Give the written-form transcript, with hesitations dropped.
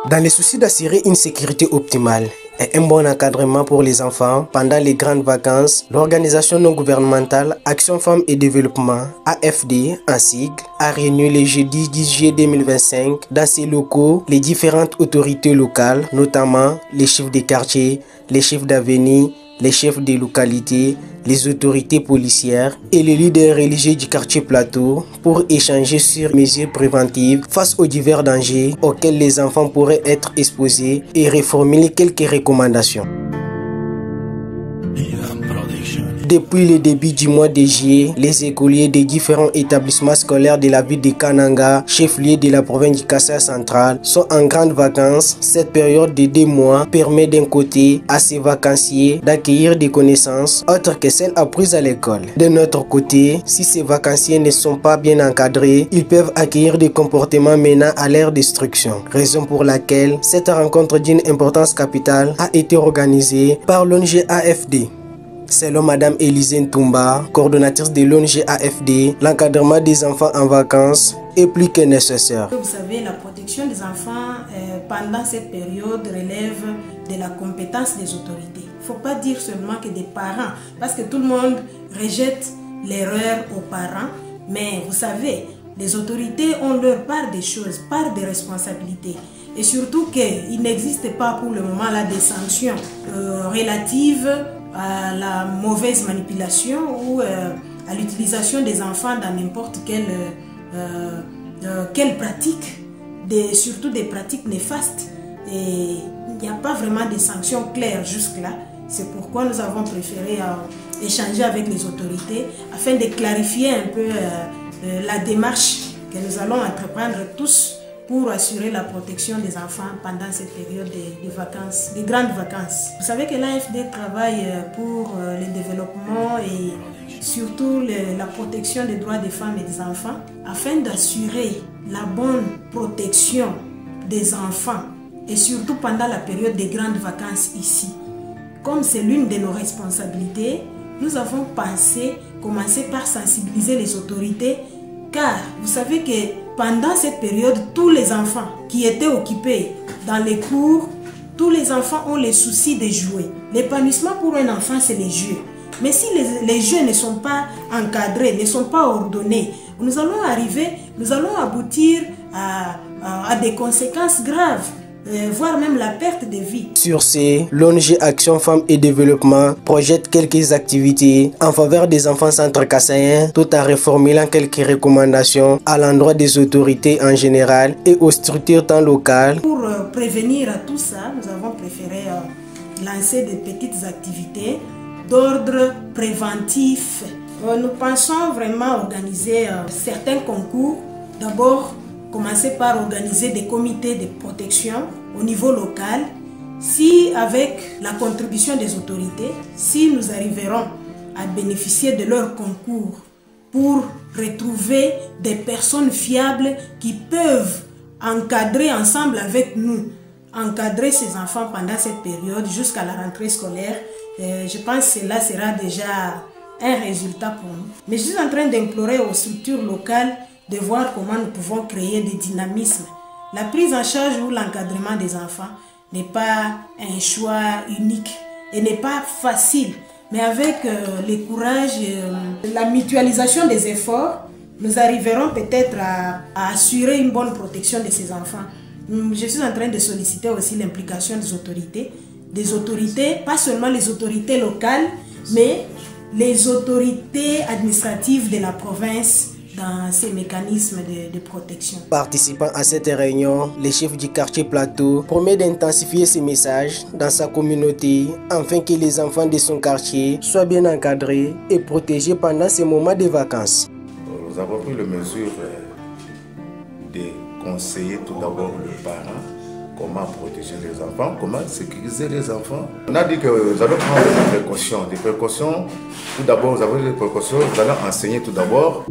Dans le souci d'assurer une sécurité optimale et un bon encadrement pour les enfants pendant les grandes vacances, l'organisation non gouvernementale Action Femmes et Développement, AFD en sigle, a réuni le jeudi 10 juillet 2025 dans ses locaux les différentes autorités locales, notamment les chefs des quartiers, les chefs d'avenue, les chefs des localités, les autorités policières et les leaders religieux du quartier Plateau pour échanger sur mesures préventives face aux divers dangers auxquels les enfants pourraient être exposés et reformuler quelques recommandations. Depuis le début du mois de juillet, les écoliers des différents établissements scolaires de la ville de Kananga, chef-lieu de la province du Kassai central, sont en grandes vacances. Cette période de 2 mois permet d'un côté à ces vacanciers d'acquérir des connaissances autres que celles apprises à l'école. D'un autre côté, si ces vacanciers ne sont pas bien encadrés, ils peuvent acquérir des comportements menant à leur destruction. Raison pour laquelle cette rencontre d'une importance capitale a été organisée par l'ONG AFD. Selon Madame Élisée Ntumba, coordonnatrice de l'ONG AFD, l'encadrement des enfants en vacances est plus que nécessaire. Vous savez, la protection des enfants pendant cette période relève de la compétence des autorités. Il ne faut pas dire seulement que des parents, parce que tout le monde rejette l'erreur aux parents, mais vous savez, les autorités ont leur part des choses, part des responsabilités. Et surtout qu'il n'existe pas pour le moment là des sanctions relatives à la mauvaise manipulation ou à l'utilisation des enfants dans n'importe quelle pratique, surtout des pratiques néfastes. Et il n'y a pas vraiment de sanctions claires jusque-là. C'est pourquoi nous avons préféré échanger avec les autorités afin de clarifier un peu la démarche que nous allons entreprendre tous pour assurer la protection des enfants pendant cette période de vacances, de grandes vacances. Vous savez que l'AFD travaille pour le développement et surtout la protection des droits des femmes et des enfants afin d'assurer la bonne protection des enfants et surtout pendant la période des grandes vacances ici. Comme c'est l'une de nos responsabilités, nous avons pensé commencer par sensibiliser les autorités car vous savez que pendant cette période, tous les enfants qui étaient occupés dans les cours, tous les enfants ont les soucis de jouer. L'épanouissement pour un enfant, c'est les jeux. Mais si les jeux ne sont pas encadrés, ne sont pas ordonnés, nous allons aboutir à des conséquences graves. Voire même la perte de vie. Sur ce, l'ONG Action Femmes et Développement projette quelques activités en faveur des enfants centre-kassaïens tout en reformulant quelques recommandations à l'endroit des autorités en général et aux structures tant locales. Pour prévenir à tout ça, nous avons préféré lancer des petites activités d'ordre préventif. Nous pensons vraiment organiser certains concours. D'abord, commencer par organiser des comités de protection au niveau local. Si avec la contribution des autorités, si nous arriverons à bénéficier de leur concours pour retrouver des personnes fiables qui peuvent encadrer ensemble avec nous, encadrer ces enfants pendant cette période jusqu'à la rentrée scolaire, je pense que cela sera déjà un résultat pour nous. Mais je suis en train d'implorer aux structures locales de voir comment nous pouvons créer des dynamismes. La prise en charge ou l'encadrement des enfants n'est pas un choix unique et n'est pas facile. Mais avec le courage et la mutualisation des efforts, nous arriverons peut-être à assurer une bonne protection de ces enfants. Je suis en train de solliciter aussi l'implication des autorités, pas seulement les autorités locales, mais les autorités administratives de la province, dans ces mécanismes de protection. Participant à cette réunion, le chef du quartier Plateau promet d'intensifier ces messages dans sa communauté afin que les enfants de son quartier soient bien encadrés et protégés pendant ces moments de vacances. Nous avons pris la mesure de conseiller tout d'abord les parents comment protéger les enfants, comment sécuriser les enfants. On a dit que vous allez prendre des précautions. Tout d'abord, vous avez des précautions, vous allez enseigner tout d'abord.